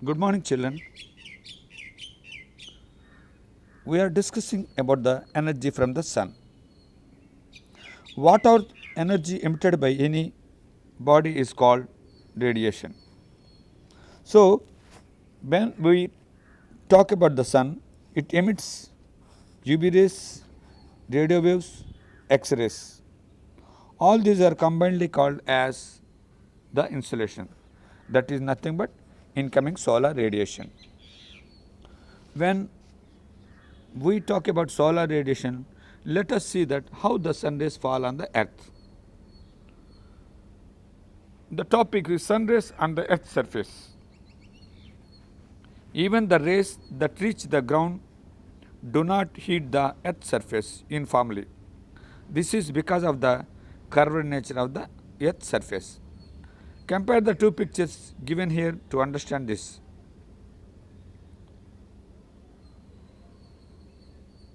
Good morning, children. We are discussing about the energy from the sun. What our energy emitted by any body is called radiation. So, when we talk about the sun, it emits UV rays, radio waves, X rays. All these are combinedly called as the insolation. That is nothing but incoming solar radiation. When we talk about solar radiation, let us see that how the sun rays fall on the earth. The topic is sun rays on the earth's surface. Even the rays that reach the ground do not hit the earth's surface uniformly. This is because of the curved nature of the earth's surface. Compare the two pictures given here to understand this.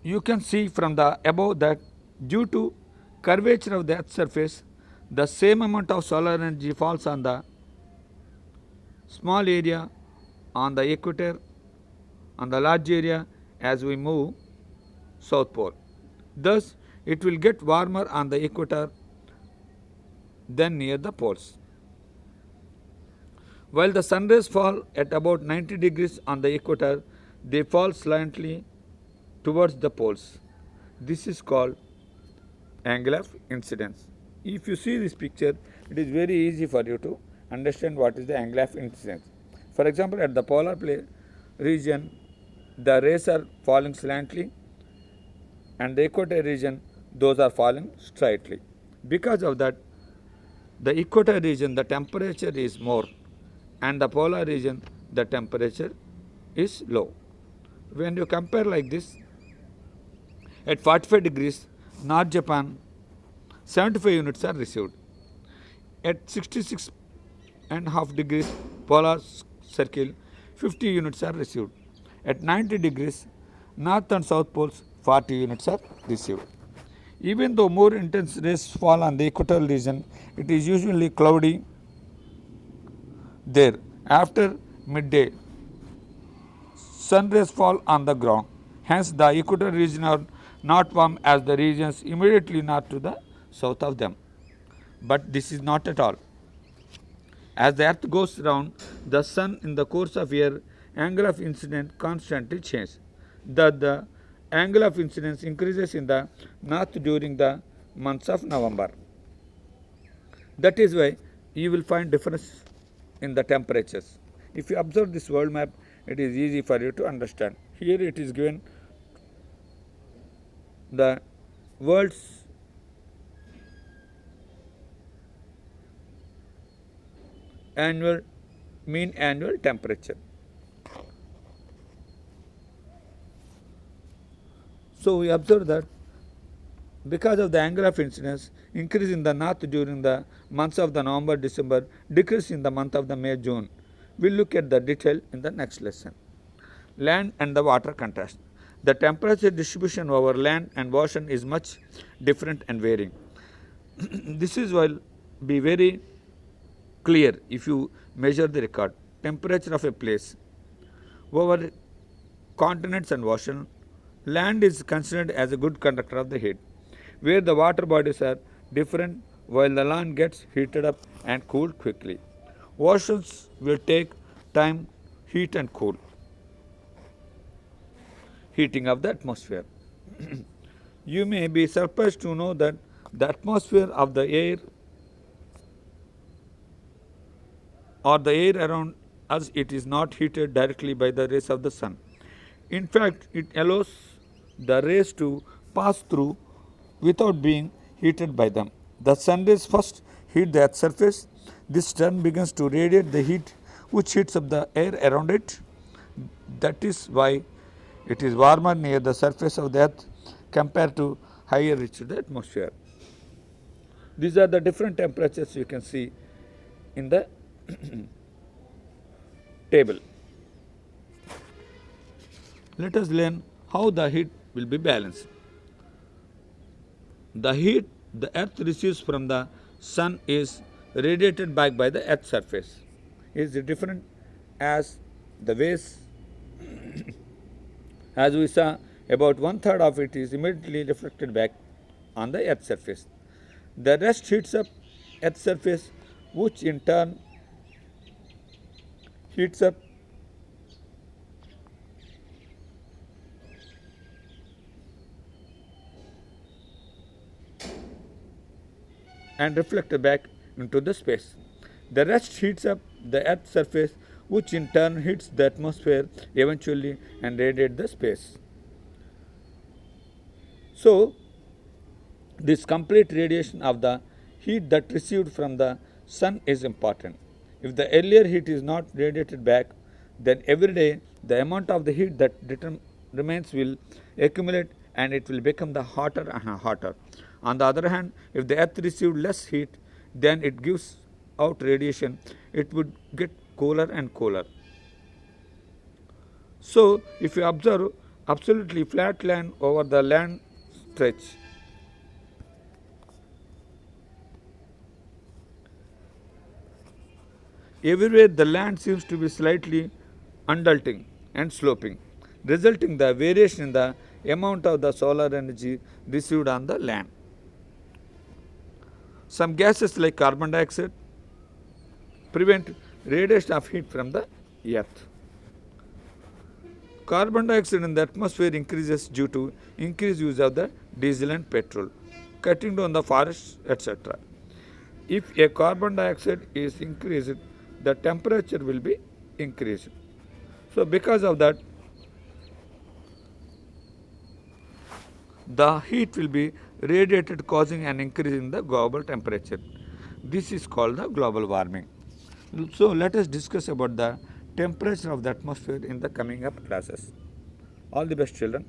You can see from the above that due to curvature of the earth's surface, the same amount of solar energy falls on the small area on the equator, on the large area as we move south pole. Thus, it will get warmer on the equator than near the poles. While the sun rays fall at about 90 degrees on the equator, they fall slightly towards the poles. This is called angle of incidence. If you see this picture, it is very easy for you to understand what is the angle of incidence. For example, at the polar region, the rays are falling slightly, and the equator region, those are falling straightly. Because of that, the equator region, the temperature is more, and the polar region, the temperature is low. When you compare like this, at 45 degrees, North Japan, 75 units are received. At 66.5 degrees, polar circle, 50 units are received. At 90 degrees, North and South poles, 40 units are received. Even though more intense rays fall on the equatorial region, it is usually cloudy there. After midday, sun rays fall on the ground. Hence, the equatorial region are not warm as the regions immediately north to the south of them. But this is not at all. As the earth goes round the sun in the course of year, angle of incidence constantly changes. The angle of incidence increases in the north during the months of November. That is why you will find difference in the temperatures. If you observe this world map, it is easy for you to understand. Here it is given the world's mean annual temperature. So we observe that because of the angle of incidence increase in the north during the months of the November, December, decrease in the month of the May, June. We'll look at the detail in the next lesson. Land and the water contrast. The temperature distribution over land and ocean is much different and varying. This is will be very clear if you measure the record. Temperature of a place over continents and ocean. Land is considered as a good conductor of the heat, where the water bodies are different while the land gets heated up and cooled quickly. Oceans will take time, heat and cool. Heating of the atmosphere. You may be surprised to know that the atmosphere of the air or the air around us, it is not heated directly by the rays of the sun. In fact, it allows the rays to pass through without being heated by them. The sun rays first heat the earth's surface. This turn begins to radiate the heat which heats up the air around it. That is why it is warmer near the surface of the earth compared to higher reaching the atmosphere. These are the different temperatures you can see in the table. Let us learn how the heat will be balanced. The heat the earth receives from the sun is radiated back by the earth's surface. Is different as The waste, as we saw, about one-third of it is immediately reflected back on the earth surface. The rest heats up earth surface, which in turn heats up and reflected back into the space. The rest heats up the earth's surface, which in turn hits the atmosphere eventually and radiates the space. So, this complete radiation of the heat that received from the sun is important. If the earlier heat is not radiated back, then every day the amount of the heat that remains will accumulate and it will become the hotter and hotter. On the other hand, if the earth received less heat, then it gives out radiation, it would get cooler and cooler. So, if you observe absolutely flat land over the land stretch, everywhere the land seems to be slightly undulating and sloping, resulting the variation in the amount of the solar energy received on the land. Some gases like carbon dioxide prevent radiation of heat from the earth. Carbon dioxide in the atmosphere increases due to increased use of the diesel and petrol, cutting down the forests, etc. If a carbon dioxide is increased, the temperature will be increased. So, because of that, the heat will be radiated, causing an increase in the global temperature. This is called the global warming. So, let us discuss about the temperature of the atmosphere in the coming up classes. All the best, children.